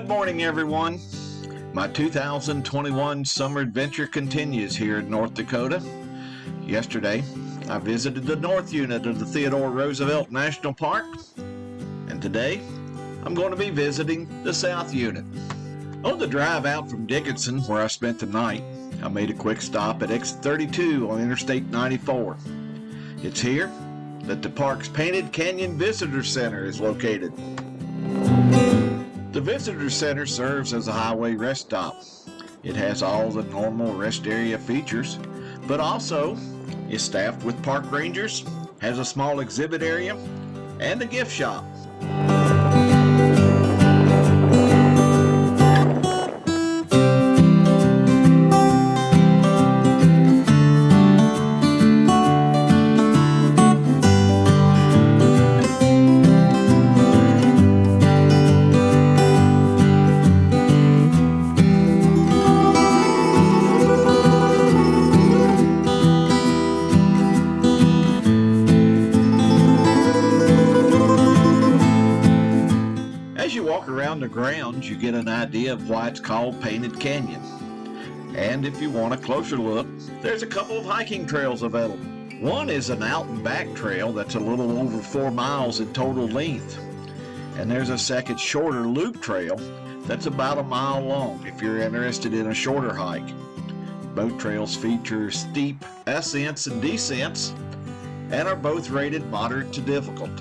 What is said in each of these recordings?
Good morning, everyone. My 2021 summer adventure continues here in North Dakota. Yesterday, I visited the north unit of the Theodore Roosevelt National Park, and today, I'm going to be visiting the south unit. On the drive out from Dickinson, where I spent the night, I made a quick stop at exit 32 on Interstate 94. It's here that the park's Painted Canyon Visitor Center is located. The Visitor Center serves as a highway rest stop. It has all the normal rest area features, but also is staffed with park rangers, has a small exhibit area, and a gift shop. As you walk around the grounds, you get an idea of why it's called Painted Canyon. And if you want a closer look, there's a couple of hiking trails available. One is an out and back trail that's a little over 4 miles in total length. And there's a second shorter loop trail that's about 1 mile long if you're interested in a shorter hike. Both trails feature steep ascents and descents and are both rated moderate to difficult.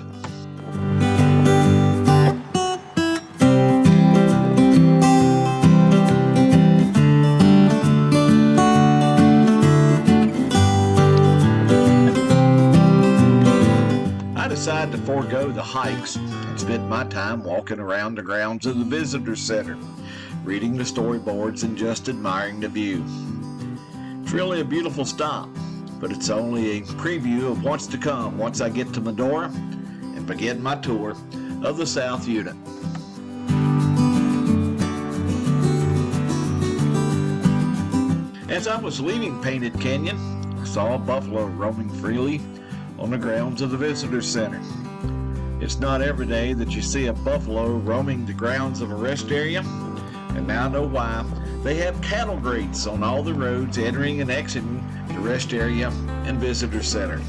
I decided to forego the hikes and spend my time walking around the grounds of the Visitor Center, reading the storyboards and just admiring the view. It's really a beautiful stop, but it's only a preview of what's to come once I get to Medora and begin my tour of the South Unit. As I was leaving Painted Canyon, I saw a buffalo roaming freely on the grounds of the Visitor Center. It's not every day that you see a buffalo roaming the grounds of a rest area, and now I know why. They have cattle grates on all the roads entering and exiting the rest area and Visitor Center.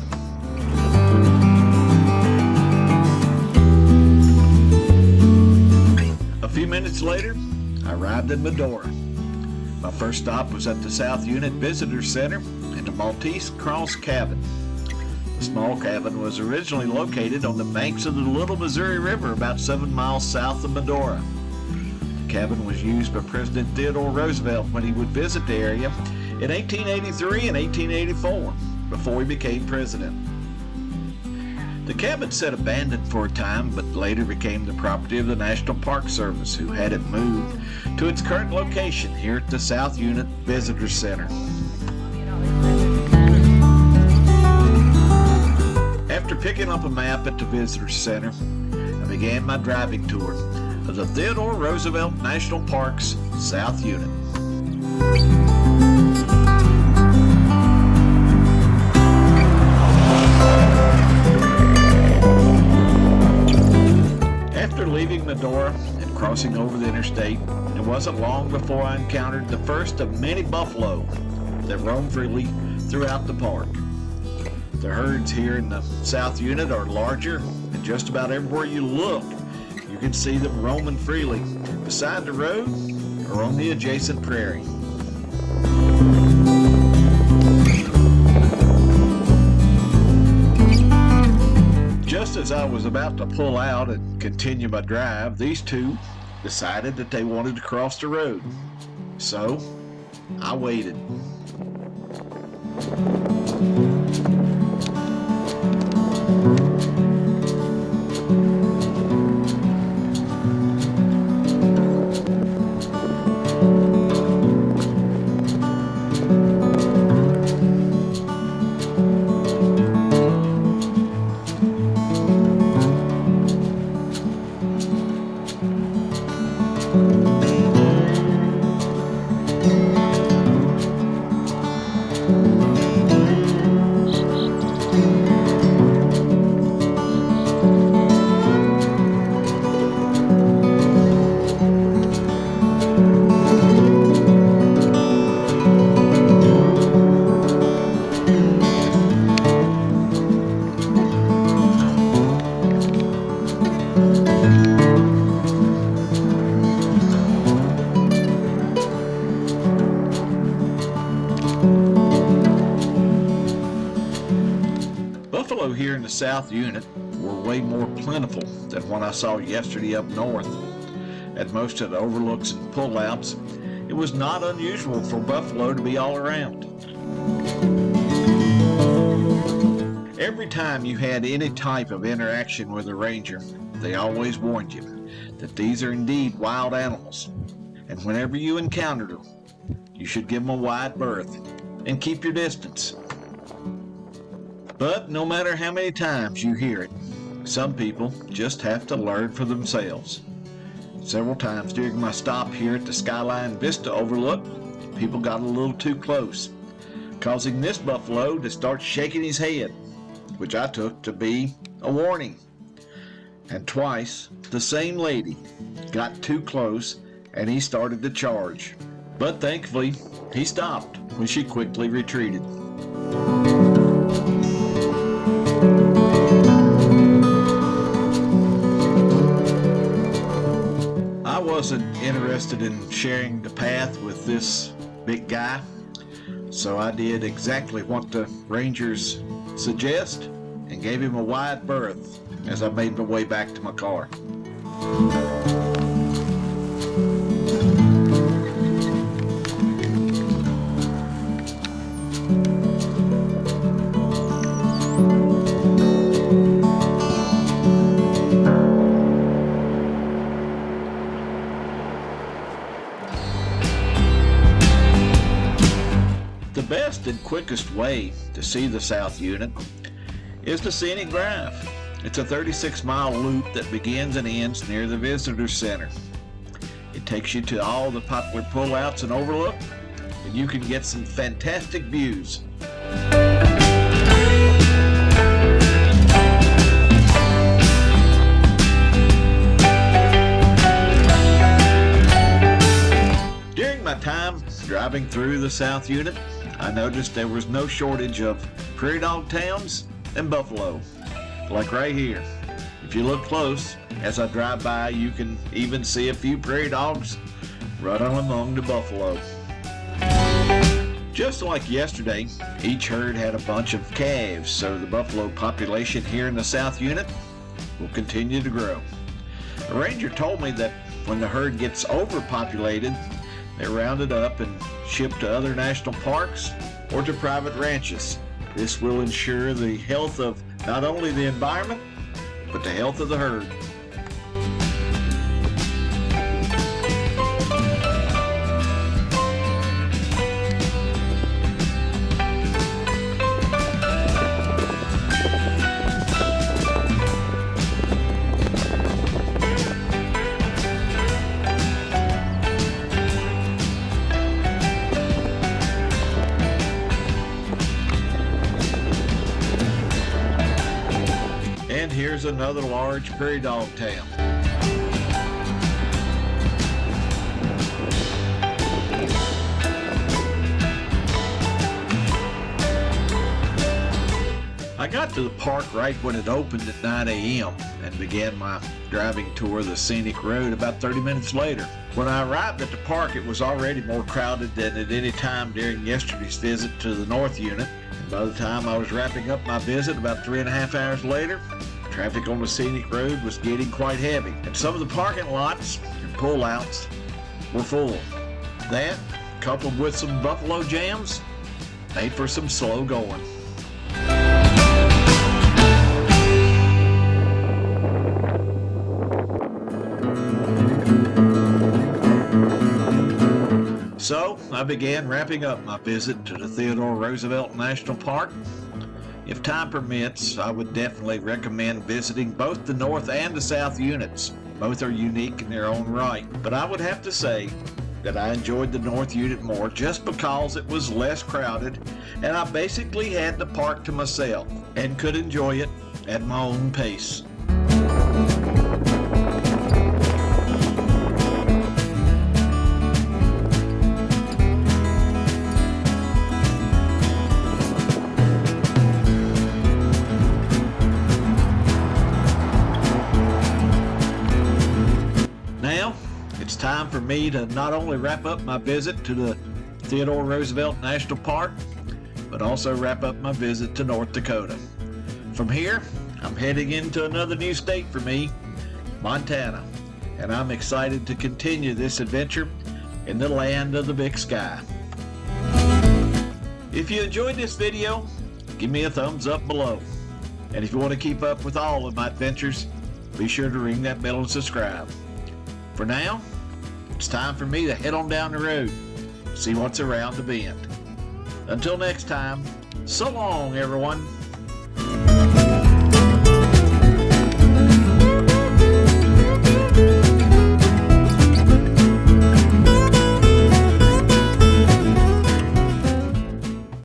A few minutes later, I arrived in Medora. My first stop was at the South Unit Visitor Center and the Maltese Cross Cabin. The small cabin was originally located on the banks of the Little Missouri River about 7 miles south of Medora. The cabin was used by President Theodore Roosevelt when he would visit the area in 1883 and 1884 before he became president. The cabin sat abandoned for a time, but later became the property of the National Park Service, who had it moved to its current location here at the South Unit Visitor Center. After picking up a map at the Visitor Center, I began my driving tour of the Theodore Roosevelt National Park's South Unit. After leaving Medora and crossing over the interstate, it wasn't long before I encountered the first of many buffalo that roam freely throughout the park. The herds here in the South Unit are larger, and just about everywhere you look, you can see them roaming freely beside the road or on the adjacent prairie. Just as I was about to pull out and continue my drive, these two decided that they wanted to cross the road. So, I waited. the South Unit were way more plentiful than what I saw yesterday up north. At most of the overlooks and pullouts, it was not unusual for buffalo to be all around. Every time you had any type of interaction with a ranger, they always warned you that these are indeed wild animals, and whenever you encountered them, you should give them a wide berth and keep your distance. But no matter how many times you hear it, some people just have to learn for themselves. Several times during my stop here at the Skyline Vista Overlook, people got a little too close, causing this buffalo to start shaking his head, which I took to be a warning. And twice, the same lady got too close and he started to charge. But thankfully, he stopped when she quickly retreated. I wasn't interested in sharing the path with this big guy, so I did exactly what the rangers suggest and gave him a wide berth as I made my way back to my car. The best and quickest way to see the South Unit is the Scenic Drive. It's a 36-mile loop that begins and ends near the Visitor Center. It takes you to all the popular pullouts and overlook, and you can get some fantastic views. During my time driving through the South Unit, I noticed there was no shortage of prairie dog towns and buffalo, like right here. If you look close, as I drive by, you can even see a few prairie dogs running among the buffalo. Just like yesterday, each herd had a bunch of calves, so the buffalo population here in the South Unit will continue to grow. The ranger told me that when the herd gets overpopulated, they're rounded up and shipped to other national parks or to private ranches. This will ensure the health of not only the environment, but the health of the herd. And here's another large prairie dog town. I got to the park right when it opened at 9 a.m. and began my driving tour of the scenic road about 30 minutes later. When I arrived at the park, it was already more crowded than at any time during yesterday's visit to the North Unit. And by the time I was wrapping up my visit about 3.5 hours later, traffic on the scenic road was getting quite heavy, and some of the parking lots and pullouts were full. That, coupled with some buffalo jams, made for some slow going. So I began wrapping up my visit to the Theodore Roosevelt National Park. If time permits, I would definitely recommend visiting both the North and the South Units. Both are unique in their own right, but I would have to say that I enjoyed the North Unit more just because it was less crowded and I basically had the park to myself and could enjoy it at my own pace. It's time for me to not only wrap up my visit to the Theodore Roosevelt National Park, but also wrap up my visit to North Dakota. From here, I'm heading into another new state for me, Montana, and I'm excited to continue this adventure in the land of the big sky. If you enjoyed this video, give me a thumbs up below. And if you want to keep up with all of my adventures, be sure to ring that bell and subscribe. For now, it's time for me to head on down the road, see what's around the bend. Until next time, so long everyone.